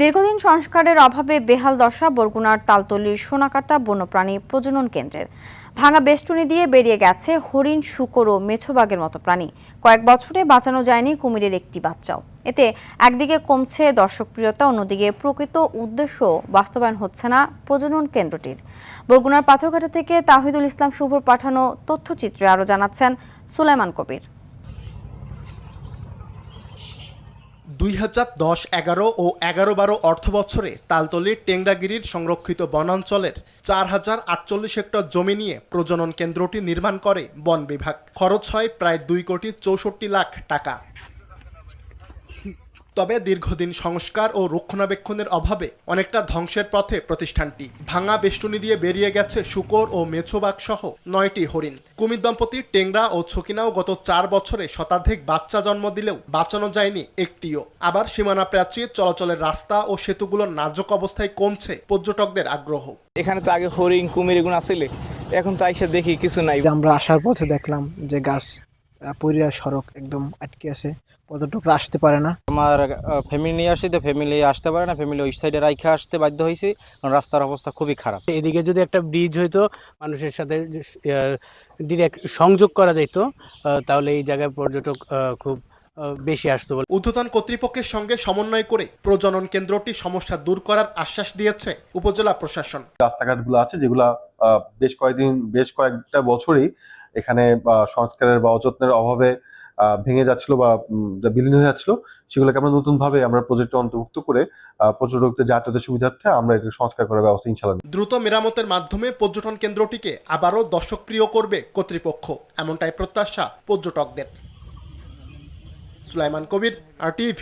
দীর্ঘদিন সংস্কারের অভাবে বেহাল দশা বরগুনার তালতলীর সোনাকাটা বন্যপ্রাণী প্রজনন কেন্দ্রের। ভাঙা বেষ্টনী দিয়ে বেরিয়ে গেছে হরিণ, শূকর ও মেছোবাঘের মতো প্রাণী। কয়েক বছরে বাঁচানো যায়নি কুমিরের একটি বাচ্চাও। এতে একদিকে কমছে দর্শকপ্রিয়তা, অন্যদিকে প্রকৃত উদ্দেশ্য বাস্তবায়ন হচ্ছে না প্রজনন কেন্দ্রটির। বরগুনার পাথরঘাটা থেকে তাহিদুল ইসলাম শুভর পাঠানো তথ্যচিত্রে আরও জানাচ্ছেন সুলাইমান কবির। 2010-11 ও 11-12 অর্থবছরে তালতলীর টেংরাগিরির সংরক্ষিত বনাঞ্চলের 4048 হেক্টর জমি নিয়ে প্রজনন কেন্দ্রটি নির্মাণ করে বন বিভাগ। খরচ হয় প্রায় 2,64,00,000 টাকা। তবে দীর্ঘদিন সংস্কার ও রক্ষণাবেক্ষণের অভাবে অনেকটা ধ্বংসের পথে প্রতিষ্ঠানটি। ভাঙা বেষ্টনী দিয়ে বেরিয়ে গেছে শূকর ও মেছোবাঘ সহ 9টি হরিণ। কুমির দম্পতি টেংরা ও ছকিনাও গত 4 বছরে শতাধিক বাচ্চা জন্ম দিলেও বাঁচানো যায়নি একটিও। আবার সীমানা প্রাচীর, চলাচলের রাস্তা ও সেতুগুলোর নাজুক অবস্থায় কমছে পর্যটকদের আগ্রহ। এখানে তো আগে হরিণ, কুমির এগুলো আসলে, এখন তো আইসা দেখি কিছু নাই। আমরা আসার পথে দেখলাম যে গাছ পইরা সড়ক একদম আটকে আছে, পর্যটকরা আসতে পারে না। আমার ফ্যামিলি নিয়ে আসছি, তো ফ্যামিলি আসতে পারে না, ফ্যামিলি ওই সাইডে রাইখা আসতে বাধ্য হয়েছি, কারণ রাস্তার অবস্থা খুবই খারাপ। এদিকে যদি একটা ব্রিজ হইতো, মানুষের সাথে ডিরেক্ট সংযোগ করা যেত, তাহলে এই জায়গায় পর্যটক খুব বেশি আসতো। ঊর্ধ্বতন কর্তৃপক্ষের সঙ্গে সমন্বয় করে প্রজনন কেন্দ্রটি সমস্যা দূর করার আশ্বাস দিয়েছে উপজেলা প্রশাসন। রাস্তাঘাটগুলো আছে যেগুলা বেশ কয়েকটা বছরই এখানে সংস্কারের বা অযত্নের অভাবে ভেঙে যাচ্ছিল বা বিলীন হয়ে যাচ্ছিল, সেগুলোকে আমরা নতুন ভাবে আমরা প্রজেক্টে অন্তর্ভুক্ত করে পর্যটকদের যাতায়াতের সুবিধার্থে আমরা এটা সংস্কার করার ব্যবস্থা ইনশাআল্লাহ। দ্রুত মেরামতের মাধ্যমে পর্যটন কেন্দ্রটিকে আবারও দর্শকপ্রিয় করবে কর্তৃপক্ষ, এমনটাই প্রত্যাশা পর্যটকদের। সুলাইমান কবির, RTV।